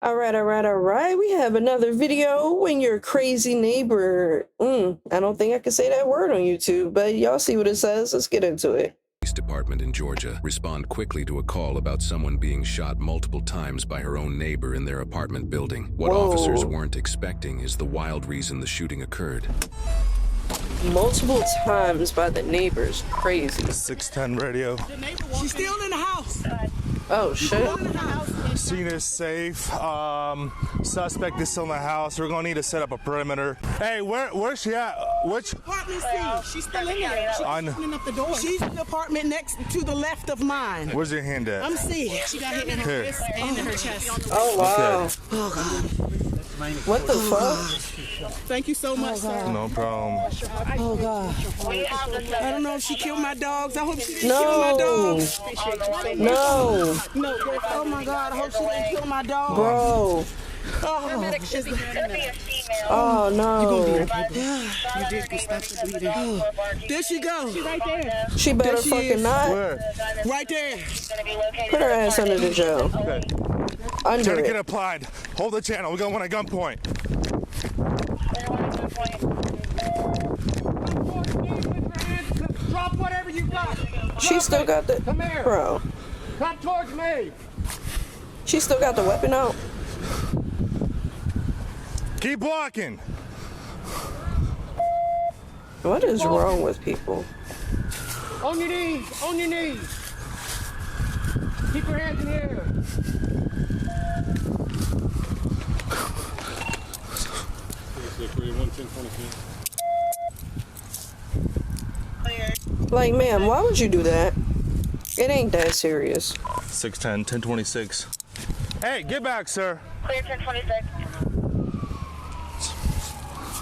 All right. We have another video when your crazy neighbor. I don't think I can say that word on YouTube, but y'all see what it says. Let's get into it. Police department in Georgia respond quickly to a call about someone being shot multiple times by her own neighbor in their apartment building. What officers weren't expecting is the wild reason the shooting occurred. Multiple times by the neighbors. Crazy. 610 radio. She's still in the house. Oh, shit. Scene is safe. Suspect is still in the house. We're gonna need to set up a perimeter. Hey, where's she at? Which? Apartment C. She's still in there. She's On- opening up the door. She's in the apartment next to the left of mine. Where's your hand at? I'm C. She got hit in her Here. wrist and in her chest. Oh, wow. Okay. Oh, God. What the fuck? Thank you so much, sir. No problem. Oh, God. I don't know if she killed my dogs. I hope she didn't kill my dogs. No. No. Oh, my God. I hope she didn't kill my dogs. Bro. Oh, no. You did good. Stop the bleeding. There she goes. She's right there. She better There she fucking is. not. Where? Right there. Put her ass under the jail. Okay. Under Tourniquet it. applied. Hold the channel. We're going at gunpoint. Drop whatever you got. She still got the. Come here. Bro. Come towards me. She still got the weapon out. Keep walking. What is wrong with people? On your knees. On your knees. Keep your hands in the air. Like, ma'am, why would you do that? It ain't that serious. 610, 1026. Hey, get back, sir. Clear 1026.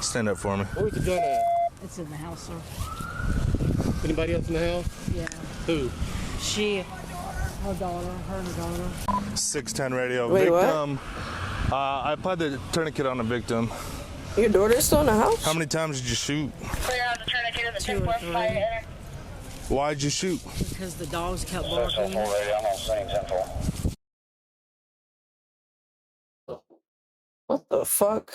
Stand up for me. Where's the gun at? It's in the house, sir. Anybody else in the house? Yeah. Who? Her daughter, her and her daughter. 610 radio. Wait, what? Victim. I applied the tourniquet on the victim. Your daughter's still in the house? How many times did you shoot? Clear out the tourniquet in the 2 or 3. 1045. Why'd you shoot? Because the dogs kept barking. What the fuck?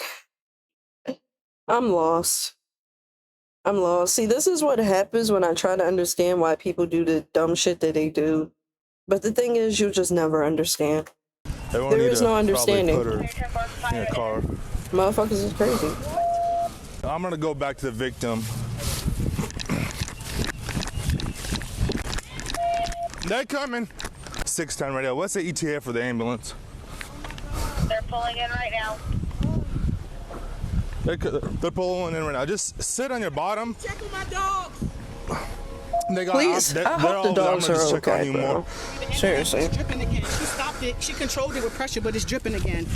I'm lost. See, this is what happens when I try to understand why people do the dumb shit that they do. But the thing is, you'll just never understand. Everyone There need is to no probably understanding. Put her in a car. Motherfuckers is crazy. I'm gonna go back to the victim. They're coming. 610 radio. What's the ETA for the ambulance? They're pulling in right now. They're pulling in right now. Just sit on your bottom. Check on my dogs. They got, Please, I hope the dogs I'm gonna just are check on okay, you bro. more. Seriously. It's dripping again. She stopped it. She controlled it with pressure, but it's dripping again.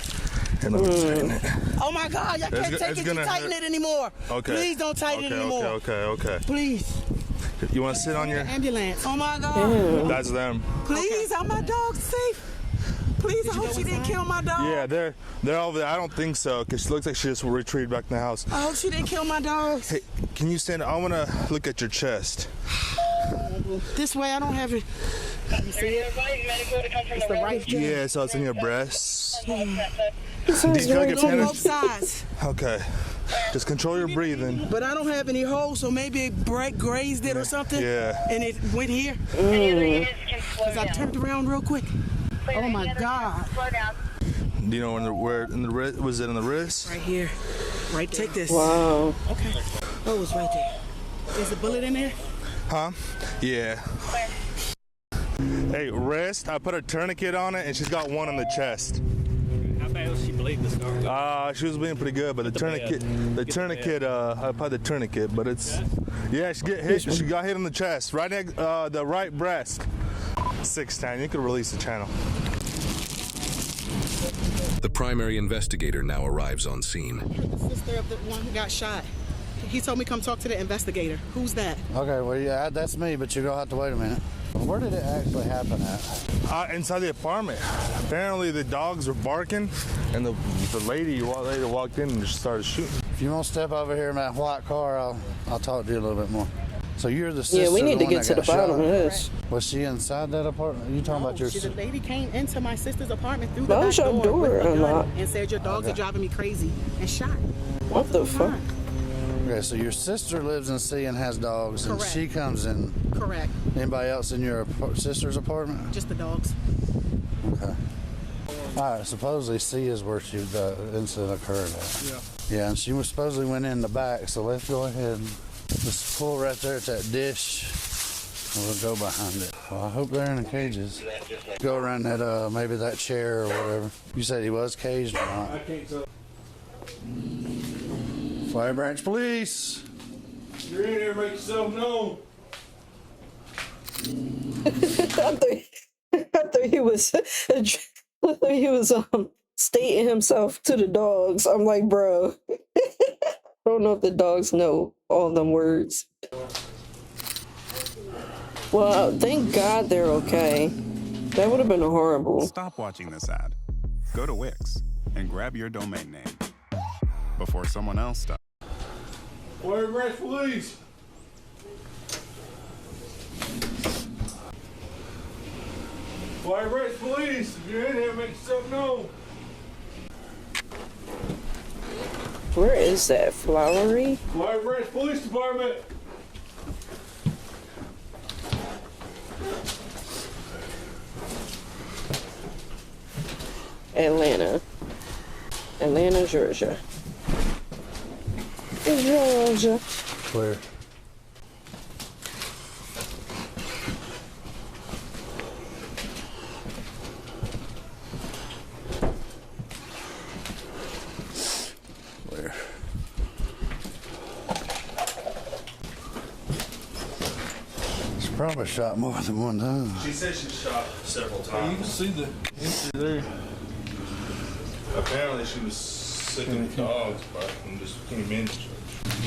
And let me tighten it. Oh my God, I can't take it to tighten it anymore. Okay. Please don't tighten it anymore. Okay. Please. You want to sit on your? Ambulance. Oh my God. That's them. Please, are my dogs safe? Please, I hope she didn't kill my dog. Yeah, they're over there. I don't think so, because she looks like she just retreated back in the house. I hope she didn't kill my dogs. Hey, can you stand up? I want to look at your chest. This way, I don't have it. You see it? It's the right chest. Yeah, so it's in your breast. This Do is you feel like very it's On in both sides. Okay. Just control your breathing. But I don't have any holes, so maybe it grazed it or something. Yeah. And it went here. Because I turned around real quick. Oh my God. Slow down. Do you know where in the wrist? Was it in the wrist? Right here. Right there. Take this. Wow. Okay. Oh, it's right there. Is the bullet in there? Huh? Yeah. Hey, wrist. I put a tourniquet on it, and she's got one on the chest. How bad was she bleeding this car? She was being pretty good, but the tourniquet, I applied the tourniquet, but it's, yeah, she get hit. She got hit in the chest, right next, the right breast. 610. You can release the channel. The primary investigator now arrives on scene. The sister of the one who got shot. He told me come talk to the investigator. Who's that? Okay, well, yeah, that's me, but you're going to have to wait a minute. Where did it actually happen at? Inside the apartment. Apparently the dogs were barking, and the lady walked in and just started shooting. If you want to step over here in that white car, I'll talk to you a little bit more. So you're the sister. Yeah, we need to one get that to the got bottom shot? of this. Was she inside that apartment? You talking about your? The lady came into my sister's apartment through the Why back was your door door with a gun unlocked? and said your dogs are driving me crazy and shot. What the fuck? Okay, so your sister lives in C and has dogs, and Correct. she comes in. Correct. Anybody else in your sister's apartment? Just the dogs. Okay. All right. Supposedly C is where the incident occurred at. Yeah. Yeah, and she was supposedly went in the back. So let's go ahead and just pull right there at that dish. And we'll go behind it. Well, I hope they're in the cages. Go around that maybe that chair or whatever. You said he was caged or not? I can't tell. Fire Branch Police. You're in here, make yourself known. I thought he was stating himself to the dogs. I'm like, bro. I don't know if the dogs know all them words. Well, thank God they're okay. That would have been horrible. Stop watching this ad. Go to Wix and grab your domain name before someone else does. Fire Branch Police. Fire Branch Police. If you're in here, make yourself known. Where is that? Flowery? Fire Branch Police Department. Atlanta, Georgia. Georgia. Where? Where? She probably shot more than one time. She said she shot several times. You can see the entry there. Apparently she was sick of the dogs, but I'm just came in.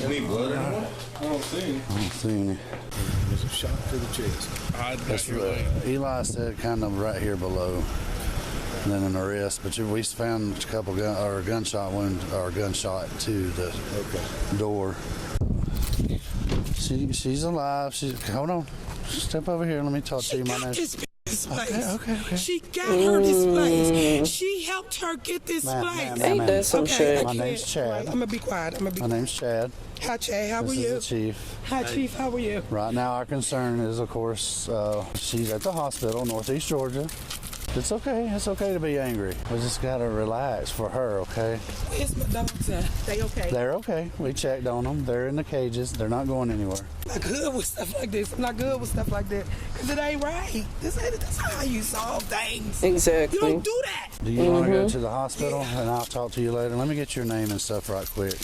Any blood anymore? I don't see any. I don't see any. There's a shot to the chest. That's Eli said kind of right here below, and then in the wrist. But we found a couple gunshot wound or gunshot to the door. She's alive. Hold on. Step over here. Let me talk to you. My name. Okay. She got her this place. She helped her get this place. Ain't that some shit? My name's Chad. I'm gonna be quiet. My name's Chad. Hi, Chad. How are This you? is the chief. Hi, Chief. How are you? Right now, our concern is, of course, she's at the hospital, Northeast Georgia. It's okay. It's okay to be angry. We just gotta relax for her, okay? Where's my dogs at? They okay? They're okay. We checked on them. They're in the cages. They're not going anywhere. I'm not good with stuff like this. I'm not good with stuff like that. Because it ain't right. That's how you solve things. Exactly. You don't do that. Do you want to go to the hospital? And I'll talk to you later. Let me get your name and stuff right quick.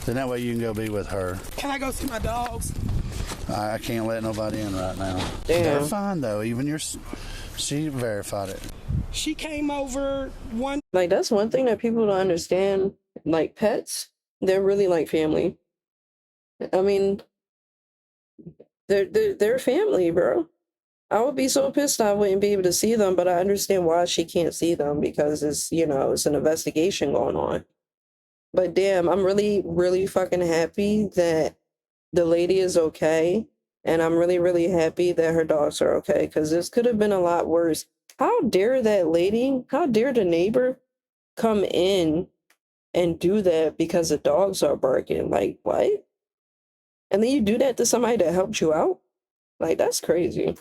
Then that way you can go be with her. Can I go see my dogs? I can't let nobody in right now. Damn. They're fine, though. Even she verified it. She came over one. Like, that's one thing that people don't understand. Like, pets, they're really like family. I mean, they're family, bro. I would be so pissed I wouldn't be able to see them, but I understand why she can't see them because it's an investigation going on. But damn, I'm really, really fucking happy that the lady is okay. And I'm really, really happy that her dogs are okay because this could have been a lot worse. How dare that lady, how dare the neighbor come in and do that because the dogs are barking? Like, what? And then you do that to somebody that helped you out? Like, that's crazy.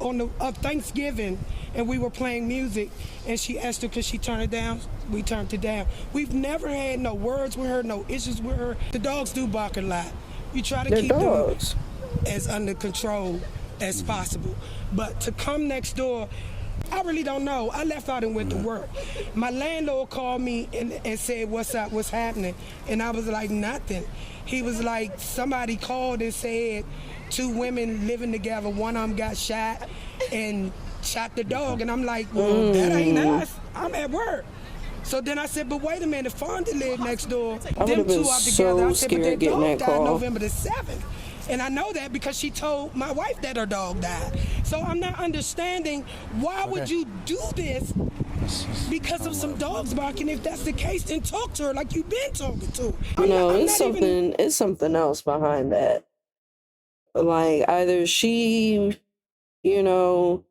On the Thanksgiving, and we were playing music, and she asked her, could she turn it down? We turned it down. We've never had no words with her, no issues with her. The dogs do bark a lot. You try to keep them as under control as possible. But to come next door, I really don't know. I left out and went to work. My landlord called me and said, what's up, what's happening? And I was like, nothing. He was like, somebody called and said 2 women living together, one of them got shot and shot the dog. And I'm like, well, that ain't us. I'm at work. So then I said, but wait a minute, Fonda lived next door. Them 2 are together. I said, but their dog died November the 7th. And I know that because she told my wife that her dog died. So I'm not understanding why would you do this because of some dogs barking. If that's the case, then talk to her like you've been talking to her. It's something else behind that. Like, either she, you know,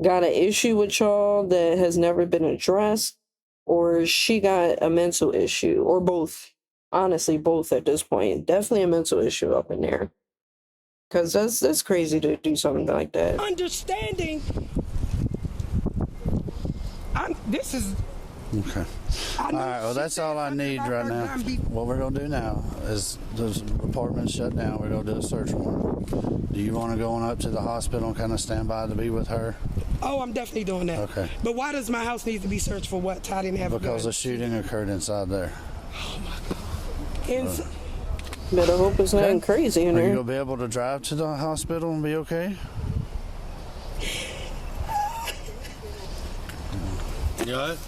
got an issue with y'all that has never been addressed, or she got a mental issue, or both. Honestly, both at this point. Definitely a mental issue up in there. Because that's crazy to do something like that. Understanding. This is. Okay. All right, well, that's all I need right now. What we're going to do now is the apartment's shut down. We're going to do a search warrant. Do you want to go on up to the hospital and kind of stand by to be with her? Oh, I'm definitely doing that. Okay. But why does my house need to be searched for what? Ty didn't have a Because gun. a shooting occurred inside there. Oh, my God. Better hope it's nothing crazy in Are you there. going to be able to drive to the hospital and be okay? You all right?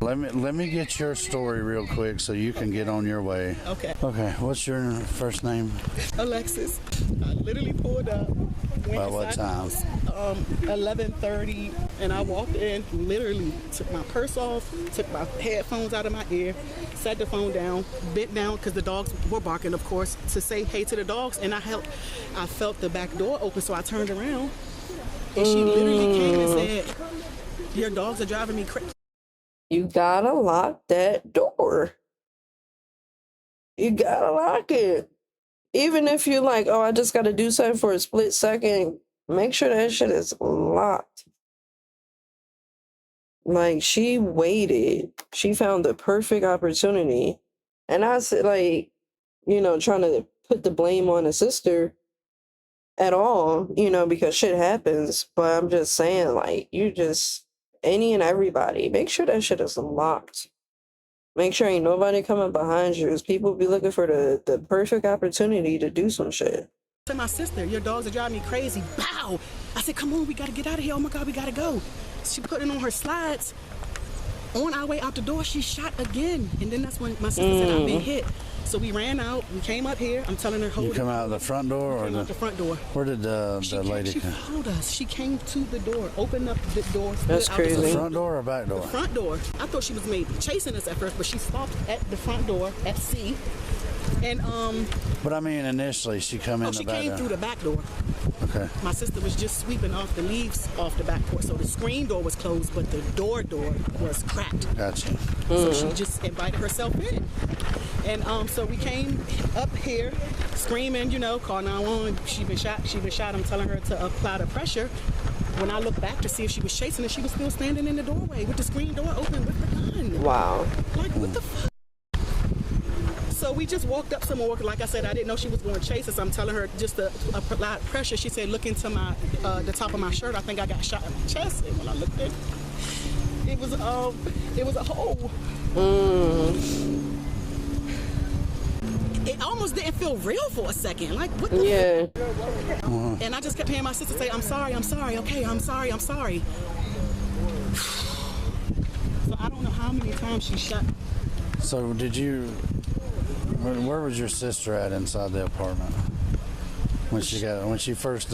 Let me get your story real quick so you can get on your way. Okay. Okay, what's your first name? Alexis. I literally pulled up. By what time? 11:30, and I walked in, literally took my purse off, took my headphones out of my ear, set the phone down, bent down because the dogs were barking, of course, to say hey to the dogs, and I felt the back door open, so I turned around, and she literally came and said, "Your dogs are driving me crazy." You gotta lock that door. You gotta lock it. Even if you're like, oh, I just gotta do something for a split second, make sure that shit is locked. Like, she waited. She found the perfect opportunity. And I said, like, you know, trying to put the blame on the sister at all, you know, because shit happens. But I'm just saying, like, you just, any and everybody, make sure that shit is locked. Make sure ain't nobody coming behind you, because people be looking for the perfect opportunity to do some shit. To my sister, "Your dogs are driving me crazy." Bow! I said, "Come on, we gotta get out of here. Oh my God, we gotta go." She put it on her slides. On our way out the door, she shot again. And then that's when my sister said, "I've been hit." So we ran out. We came up here. I'm telling her, "Hold it." You come out of the front door or out the front door? Where did the lady She come? followed us. She came to the door, opened up the door. That's crazy. The front door or back door? The front door. I thought she was maybe chasing us at first, but she stopped at the front door at C. And But I mean, initially she come in the she back came door. through the back door. Okay. My sister was just sweeping off the leaves off the back porch, so the screen door was closed, but the door was cracked. Gotcha. So she just invited herself in. And so we came up here screaming, you know, call 911. She been shot. I'm telling her to apply the pressure. When I looked back to see if she was chasing her, she was still standing in the doorway with the screen door open with the gun. Wow. Like, what the fuck? So we just walked up some more. Like I said, I didn't know she was going to chase us. I'm telling her just to apply pressure. She said, "Look into my the top of my shirt. I think I got shot in the chest." And when I looked at it, it was a hole. It almost didn't feel real for a second. Like, what the fuck? And I just kept hearing my sister say, I'm sorry, okay, I'm sorry. So I don't know how many times she shot. So where was your sister at inside the apartment? The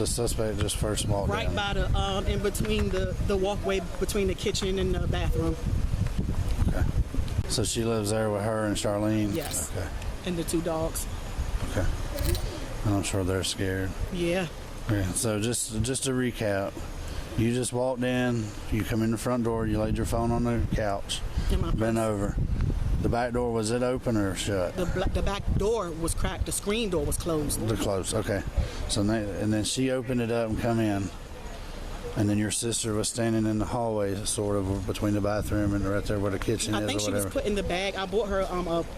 suspect just first walked in? Right by the, in between the walkway between the kitchen and the bathroom. Okay. So she lives there with her and Charlene? Yes. Okay. And the two dogs. Okay. And I'm sure they're scared. Yeah. Okay. So just to recap, you just walked in, you come in the front door, you laid your phone on the couch, bent over. The back door, was it open or shut? The back door was cracked. The screen door was closed. Closed, okay. So and then she opened it up and come in. And then your sister was standing in the hallway, sort of between the bathroom and right there where the kitchen is or whatever. I think she was put in the bag. I bought her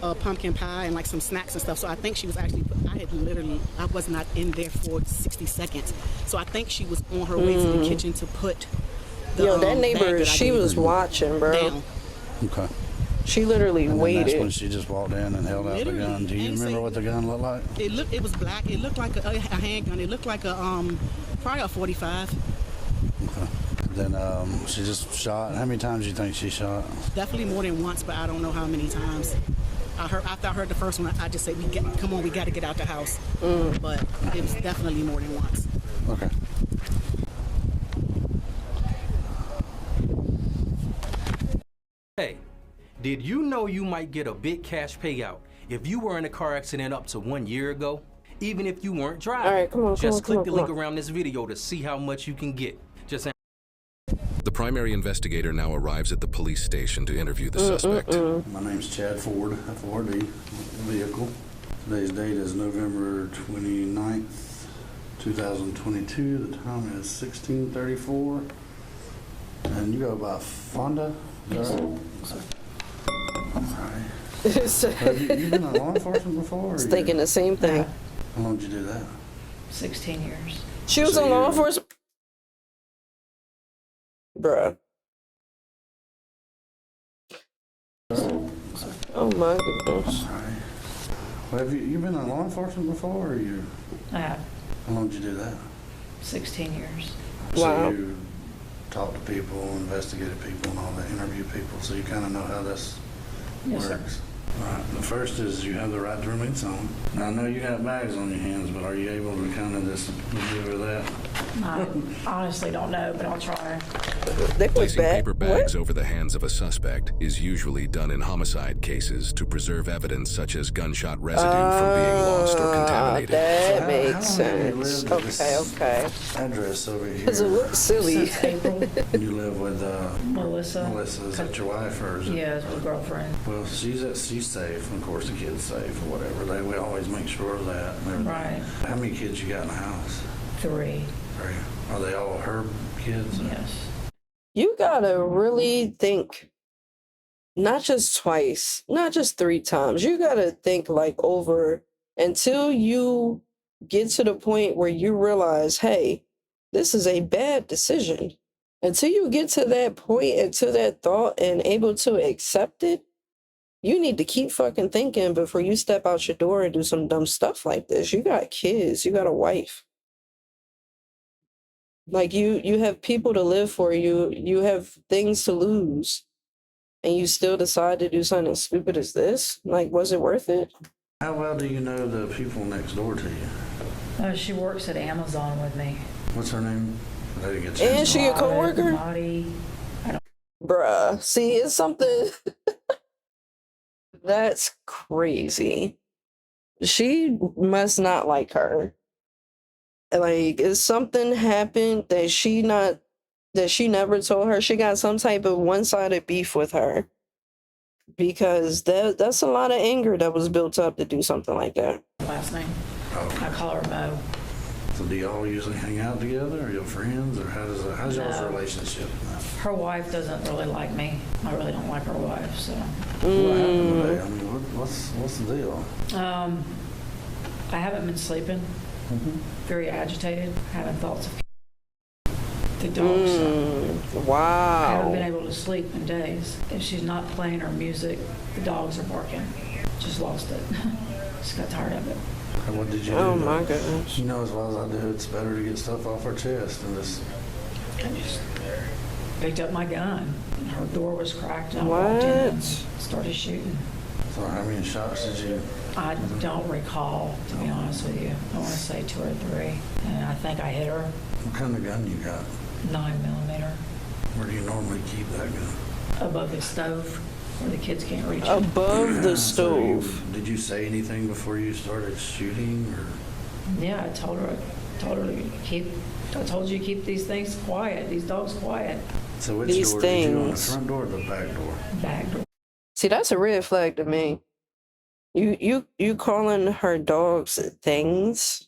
a pumpkin pie and like some snacks and stuff. So I think she was actually I was not in there for 60 seconds. So I think she was on her way to the kitchen to put the that neighbor, she was watching, bro. Down. Okay. She literally waited. That's when she just walked in and held out the gun. Do you remember what the gun looked like? It was black. It looked like a handgun. It looked like probably a 45. Okay. Then she just shot. How many times do you think she shot? Definitely more than once, but I don't know how many times. After I heard the first one, I just said, "Come on, we got to get out the house." But it was definitely more than once. Okay. Hey, did you know you might get a big cash payout if you were in a car accident up to 1 year ago? even if you weren't driving. All right, come on, Just click come the on. link around this video to see how much you can get. Just The primary investigator now arrives at the police station to interview the suspect. My name's Chad Ford, F-O-R-D, vehicle. Today's date is November 29th, 2022. The time is 16:34. And you go by Fonda? Is that right? All right. Have you been in law enforcement before? I was thinking the same thing. How long did you do that? 16 years. She was in law enforcement. Bruh. Oh my goodness. All right. Well, have you been in law enforcement before, or you? I have. How long did you do that? 16 years. So you talk to people, investigated people, and all that, interview people, so you kind of know how this Yes, sir. works. All right. The first is you have the right to remain silent. Now, I know you got bags on your hands, but are you able to kind of just maneuver that? I honestly don't know, but I'll try. Placing paper bags over the hands of a suspect is usually done in homicide cases to preserve evidence such as gunshot residue from being lost or contaminated. That makes sense. Okay. Address over here. Does it look silly? Since April. You live with Melissa. Melissa, is that your wife or is it? Yeah, it's my girlfriend. Well, she's safe. Of course, the kid's safe or whatever. We always make sure of that. And everything. Right. How many kids you got in the house? 3. 3. Are they all her kids? Yes. You gotta really think, not just twice, not just 3 times. You gotta think like over until you get to the point where you realize, hey, this is a bad decision. Until you get to that point, into that thought and able to accept it, you need to keep fucking thinking before you step out your door and do some dumb stuff like this. You got kids, you got a wife. Like you have people to live for, you have things to lose, and you still decide to do something as stupid as this? Like, was it worth it? How well do you know the people next door to you? She works at Amazon with me. What's her name? I didn't get And she a coworker? Marty. Bruh, see, it's something that's crazy. She must not like her. Like, is something happened that she never told her? She got some type of one-sided beef with her, because that's a lot of anger that was built up to do something like that. Last name. I call her Mo. So do y'all usually hang out together? Are you friends, or how's y'all's No. relationship? Her wife doesn't really like me. I really don't like her wife, so. What happened today? I mean, what's the deal? I haven't been sleeping. Very agitated, having thoughts of the dogs. I Wow. haven't been able to sleep in days. If she's not playing her music, the dogs are barking. Just lost it. Just got tired of it. And what did you do? Oh my goodness. You know as well as I do, it's better to get stuff off our chest and just. I just picked up my gun. And her door was cracked. And I walked in and started shooting. So how many shots did you? I don't recall, to be honest with you. I want to say 2 or 3. And I think I hit her. What kind of gun you got? 9mm. Where do you normally keep that gun? Above the stove, where the kids can't reach it. Above the So stove. did you say anything before you started shooting, or? Yeah, I told her to keep. I told you to keep these things quiet. These dogs quiet. So which These door did you on the things. front door or the back door? Back door. See, that's a red flag to me. You calling her dogs things?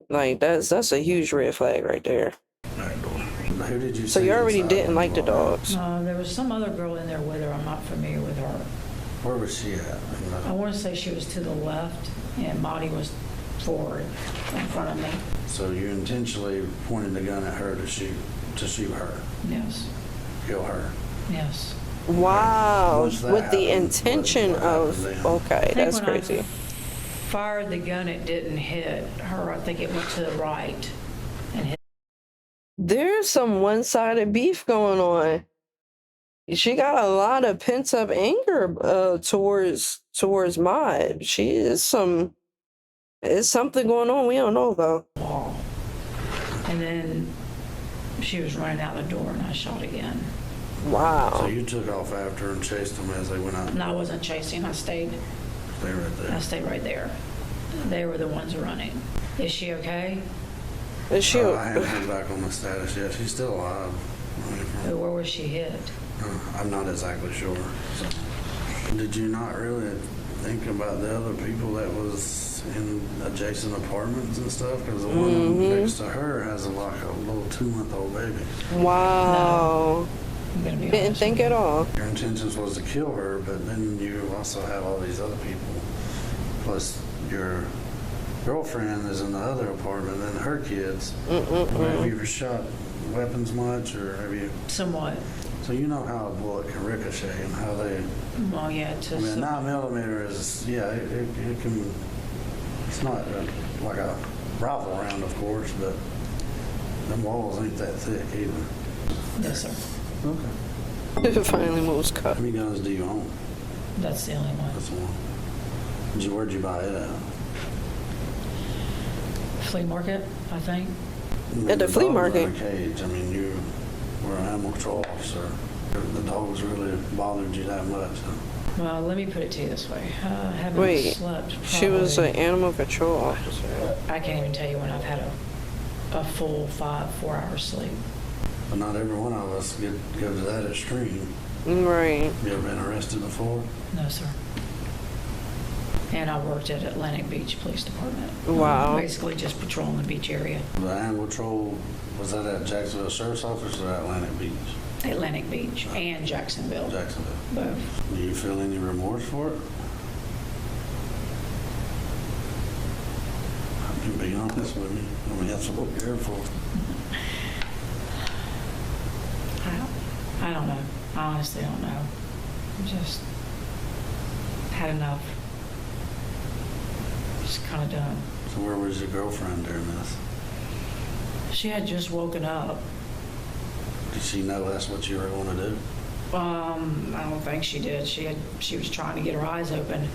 Like, that's a huge red flag right there. Back door. Who did you? So see you already inside didn't the like the bar? dogs. There was some other girl in there with her. I'm not familiar with her. Where was she at? I want to say she was to the left, and Marty was forward in front of me. So you intentionally pointed the gun at her to shoot her, Yes. kill her. Yes. Wow, Once that with the happened, intention what of, happened then? okay, I think that's when I crazy. fired the gun, it didn't hit her. I think it went to the right and hit. There's some one-sided beef going on. She got a lot of pent-up anger towards Maud. It's something going on we don't know about. Wall. And then she was running out the door, and I shot again. Wow. So you took off after her and chased them as they went out. And I wasn't chasing. I stayed. Stay right there. I stayed right there. they were the ones running. Is she okay? Is she? I haven't heard back on the status yet. She's still alive. Where was she hit? I'm not exactly sure. So, did you not really think about the other people that was in adjacent apartments and stuff? Because the one next to her has a little 2-month-old baby. Wow. Didn't think at all. Your intentions was to kill her, but then you also have all these other people. Plus, your girlfriend is in the other apartment and her kids. Have you ever shot weapons much, or have you? Somewhat. So you know how a bullet can ricochet and how they. Well, yeah. I mean, 9mm is it can. It's not like a rifle round, of course, but them walls ain't that thick either. Yes, sir. Okay. It finally moves cut. How many guns do you own? That's the only one. That's one. Where'd you buy it at? Flea market, I think. At the flea market. In a cage. I mean, you were an animal control officer. The dogs really bothered you that much. Huh? Well, let me put it to you this way. I haven't Wait, slept. she was an probably- animal control officer. I can't even tell you when I've had a full 4 hours sleep. But not every one of us go to that extreme. Right. You ever been arrested before? No, sir. And I worked at Atlantic Beach Police Department. Wow. Basically just patrolling the beach area. The animal control, was that at Jacksonville Sheriff's Office or Atlantic Beach? Atlantic Beach and Jacksonville. Jacksonville. Both. Do you feel any remorse for it? I can be honest with me. I mean, that's what we're here for. I don't know. I honestly don't know. I just had enough. Just kind of done. So where was your girlfriend during this? She had just woken up. Did she know that's what you were going to do? I don't think she did. She was trying to get her eyes open,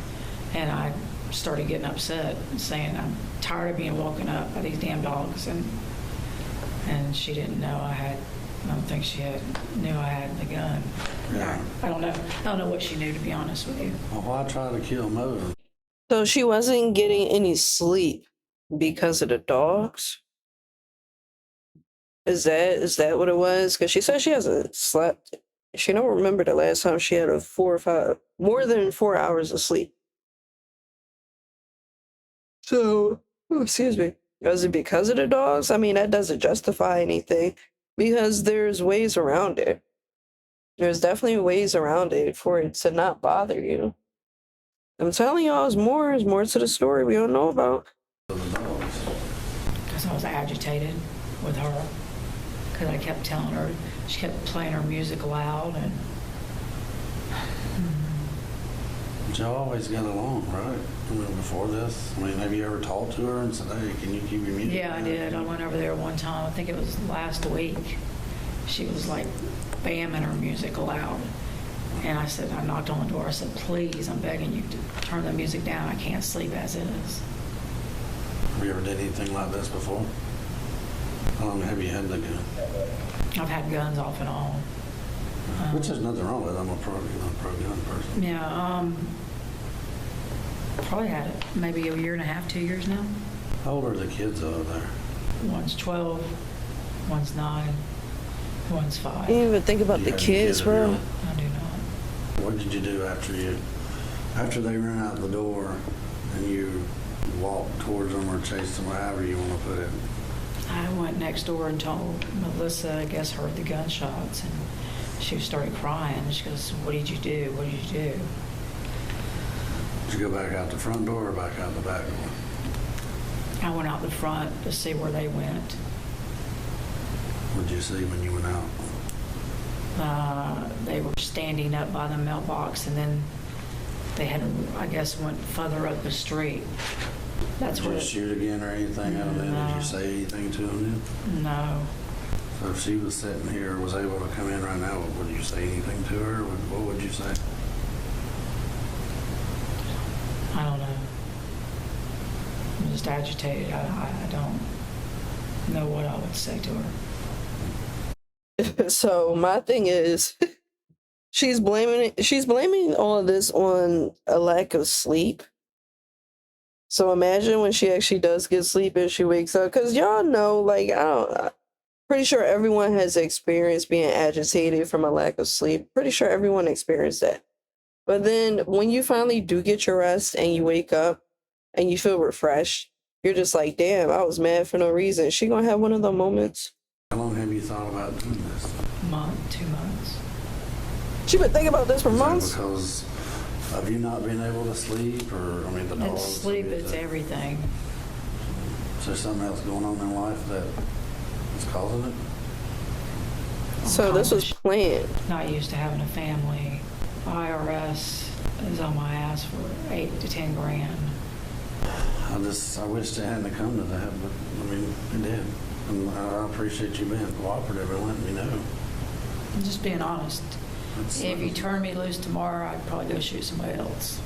and I started getting upset, saying I'm tired of being woken up by these damn dogs, and she didn't know I don't think she knew I had the gun. Yeah. I don't know. I don't know what she knew, to be honest with you. Well, why try to kill Mo? So she wasn't getting any sleep because of the dogs? Is that what it was? Because she said she hasn't slept. She don't remember the last time she had more than 4 hours of sleep. So, excuse me. Was it because of the dogs? I mean, that doesn't justify anything because there's ways around it. There's definitely ways around it for it to not bother you. I'm telling y'all, there's more to the story we don't know about. Because I was agitated with her. Because I kept telling her, she kept playing her music loud, and But y'all always got along, right? I mean, before this? I mean, have you ever talked to her and said, hey, can you keep your music yeah, I down? did. I went over there one time. I think it was last week. She was like bamming her music loud. And I said, I knocked on the door. I said, please, I'm begging you to turn the music down. I can't sleep as it is. Have you ever did anything like this before? How long have you had the gun? I've had guns off and on. Which is nothing wrong with it. I'm a pro gun person. Yeah, probably had it maybe a year and a half, 2 years now. How old are the kids over there? One's 12, one's 9, one's 5. I didn't even think about You the have kids, of bro. your own? I do not. What did you do after they ran out the door and you walked towards them or chased them, however you want to put it? I went next door and told Melissa, I guess, heard the gunshots, and she started crying. She goes, what did you do? What did you do? Did you go back out the front door or back out the back door? I went out the front to see where they went. What did you see when you went out? They were standing up by the mailbox, and then they had, I guess, went further up the street. That's Did where you shoot again or anything out of them? Did you say anything to them then? No. So if she was sitting here, was able to come in right now, would you say anything to her? What would you say? I don't know. I'm just agitated. I don't know what I would say to her. So my thing is, she's blaming all of this on a lack of sleep. So imagine when she actually does get sleep and she wakes up. Because y'all know, like, pretty sure everyone has experienced being agitated from a lack of sleep. Pretty sure everyone experienced that. But then when you finally do get your rest and you wake up and you feel refreshed, you're just like, damn, I was mad for no reason. She gonna have one of those moments. How long have you thought about doing this? Month, 2 months. She been thinking about this for Is that months. because of you not being able to sleep, or I mean the dogs? It's sleep, it's everything. Is there something else going on in life that is causing it? So this was planned. Not used to having a family. IRS is on my ass for 8 to 10 grand. I wish they hadn't come to that, but I mean, it did. And I appreciate you being cooperative and letting me know. I'm just being honest. If you turn me loose tomorrow, I'd probably go shoot somebody else.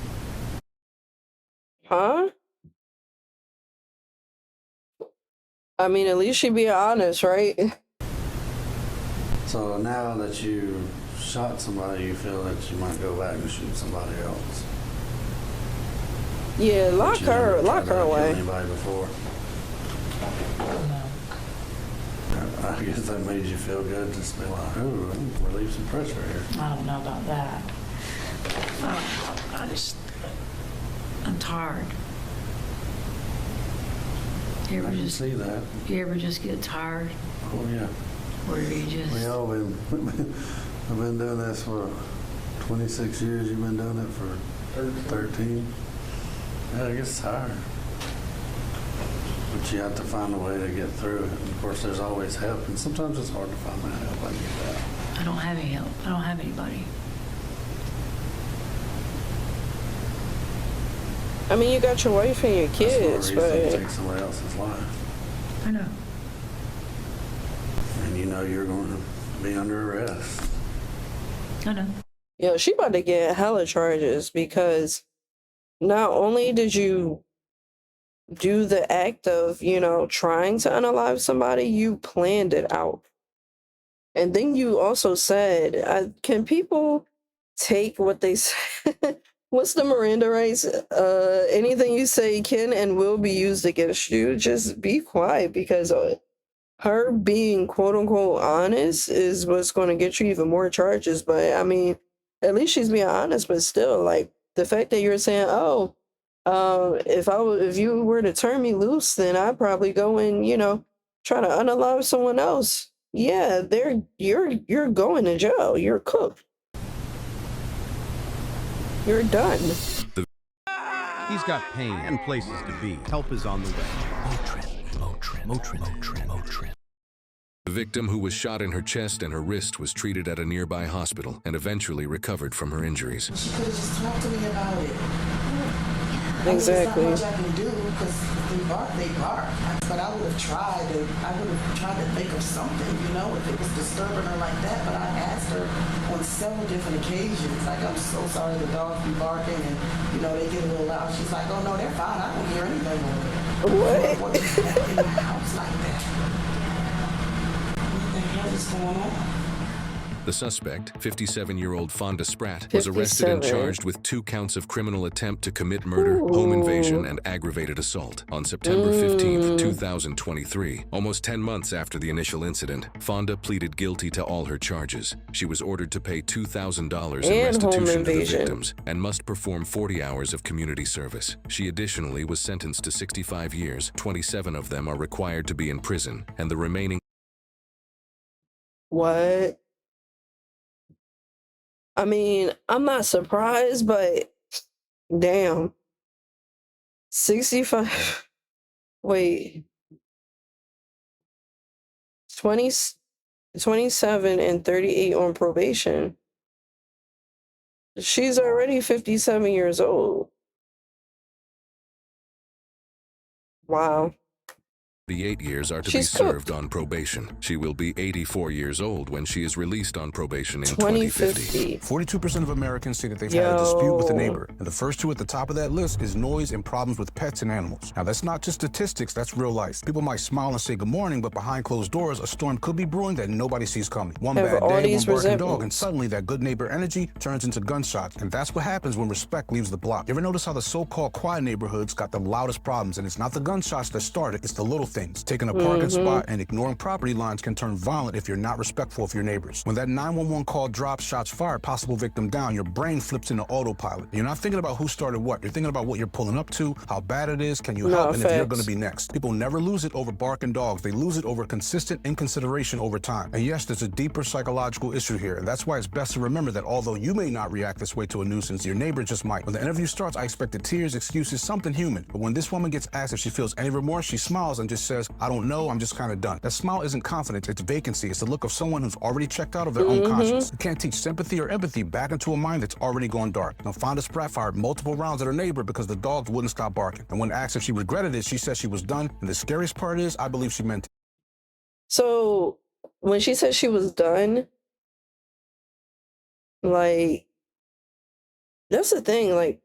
Huh? I mean, at least she be honest, right? So now that you shot somebody, you feel that you might go back and shoot somebody else? Yeah, lock her away. Anybody before? I guess that made you feel good, just be like, oh, relieve some pressure here. I don't know about that. I'm tired. You ever I can just see that. You ever just get tired? Oh yeah. Where you just We all been. I've been doing this for 26 years. You've been doing it for 13. Yeah, I get tired. But you have to find a way to get through it. And of course, there's always help, and sometimes it's hard to find that help. I get that. I don't have any help. I don't have anybody. I mean, you got your wife and your kids, That's not a reason but to take somebody else's life. I know. And you know you're going to be under arrest. I know. yo, she about to get hella charges because not only did you do the act of, trying to unalive somebody, you planned it out. And then you also said, can people take what they said? What's the Miranda rights? Anything you say can and will be used against you. Just be quiet, because her being quote unquote honest is what's going to get you even more charges. But I mean, at least she's being honest. But still, like, the fact that you're saying, oh, if you were to turn me loose, then I'd probably go and try to unalive someone else. Yeah, you're going to jail. You're cooked. You're done. He's got pain and places to be. Help is on the way. Motrin. The victim, who was shot in her chest and her wrist, was treated at a nearby hospital and eventually recovered from her injuries. She could have just talked to me about it. Exactly. There's not much I can do because they bark. But I would have tried to think of something, if it was disturbing her like that. But I asked her on several different occasions, like, I'm so sorry the dogs be barking and, they get a little loud. She's like, oh no, they're fine. I don't hear anything over there. What is that in the house like that? What the hell is going on? The suspect, 57-year-old Fonda Spratt, was arrested and 57. charged with 2 counts of criminal attempt to commit murder, home invasion, and aggravated assault. On September 15, 2023, almost 10 months after the initial incident, Fonda pleaded guilty to all her charges. She was ordered to pay $2,000 in restitution to the victims and must perform 40 hours of community service. She additionally was sentenced to 65 years. 27 of them are required to be in prison, and the remaining... What? I mean, I'm not surprised, but damn. 65. Wait. 27 and 38 on probation. She's already 57 years old. Wow. The 8 years are to She's be served on probation. She will be 84 years old when she is released on probation in 2050. 42% of Americans say that they've had a dispute with a neighbor. And the first two at the top of that list is noise and problems with pets and animals. Now, that's not just statistics, that's real life. People might smile and say good morning, but behind closed doors, a storm could be brewing that nobody sees coming. One bad day, one barking dog, and suddenly that good neighbor energy turns into gunshots. And that's what happens when respect leaves the block. You ever notice how the so-called quiet neighborhoods got the loudest problems? And it's not the gunshots that started, it's the little things. Taking a parking spot and ignoring property lines can turn violent if you're not respectful of your neighbors. When that 911 call drops, shots fired, possible victim down, your brain flips into autopilot. You're not thinking about who started what. You're thinking about what you're pulling up to, how bad it is, can you help, and if you're going to be next. People never lose it over barking dogs. They lose it over consistent inconsideration over time. And yes, there's a deeper psychological issue here, and that's why it's best to remember that although you may not react this way to a nuisance, your neighbor just might. When the interview starts, I expected tears, excuses, something human. But when this woman gets asked if she feels any remorse, she smiles and just says, I don't know, I'm just kind of done. That smile isn't confidence, it's vacancy. It's the look of someone who's already checked out of their own conscience. You can't teach sympathy or empathy back into a mind that's already gone dark. Now, Fonda Spratt fired multiple rounds at her neighbor because the dogs wouldn't stop barking. And when asked if she regretted it, she said she was done. And the scariest part is, I believe she meant it. So when she said she was done, like, that's the thing, like,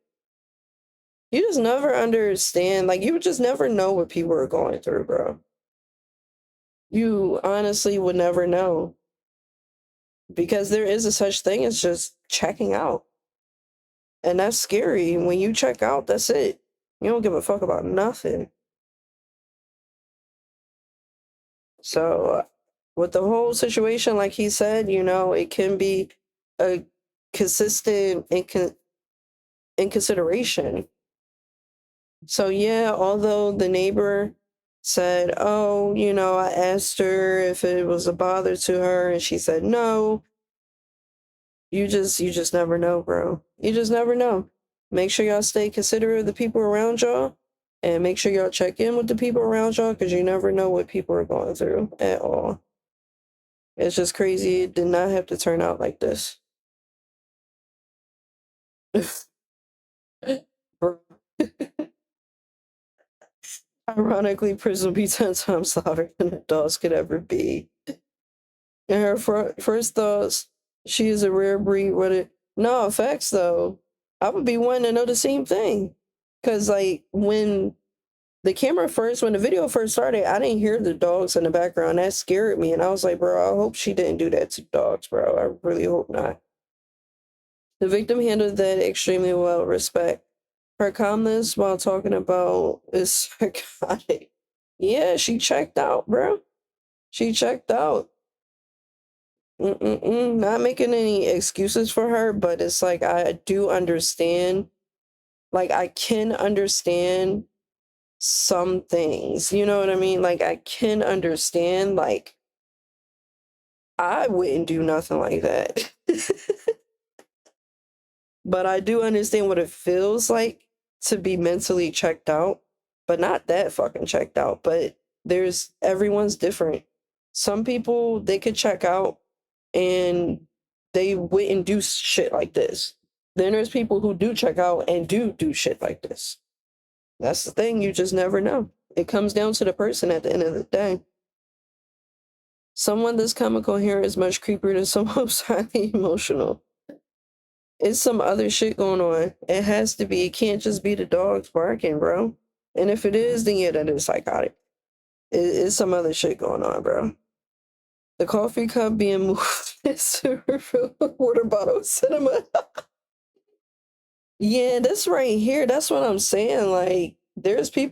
you just never understand, like, you would just never know what people are going through, bro. You honestly would never know. Because there is a such thing as just checking out. And that's scary. When you check out, that's it. You don't give a fuck about nothing. So, with the whole situation, like he said, you know, it can be a consistent inconsideration. So, yeah, although the neighbor said, oh, you know, I asked her if it was a bother to her, and she said no. You just never know, bro. You just never know. Make sure y'all stay considerate of the people around y'all, and make sure y'all check in with the people around y'all, because you never know what people are going through at all. It's just crazy. It did not have to turn out like this. Bro. Ironically, prison will be 10 times louder than a dog's could ever be. And her first thoughts, she is a rare breed with it. No, facts though. I would be wanting to know the same thing. Because, like, when the video first started, I didn't hear the dogs in the background. That scared me. And I was like, bro, I hope she didn't do that to dogs, bro. I really hope not. The victim handled that extremely well. Respect. Her calmness while talking about is psychotic. Yeah, she checked out, bro. She checked out. Not making any excuses for her, but it's like, I do understand. Like, I can understand some things. You know what I mean? Like, I can understand. Like, I wouldn't do nothing like that. But I do understand what it feels like to be mentally checked out, but not that fucking checked out. But everyone's different. Some people, they could check out and they wouldn't do shit like this. Then there's people who do check out and do shit like this. That's the thing, you just never know. It comes down to the person at the end of the day. Someone this comical here is much creepier than someone who's highly emotional. It's some other shit going on. It has to be. It can't just be the dogs barking, bro. And if it is, then yeah, that is psychotic. It's some other shit going on, bro. The coffee cup being moved into a water bottle of cinema. Yeah, this right here, that's what I'm saying. Like, there's people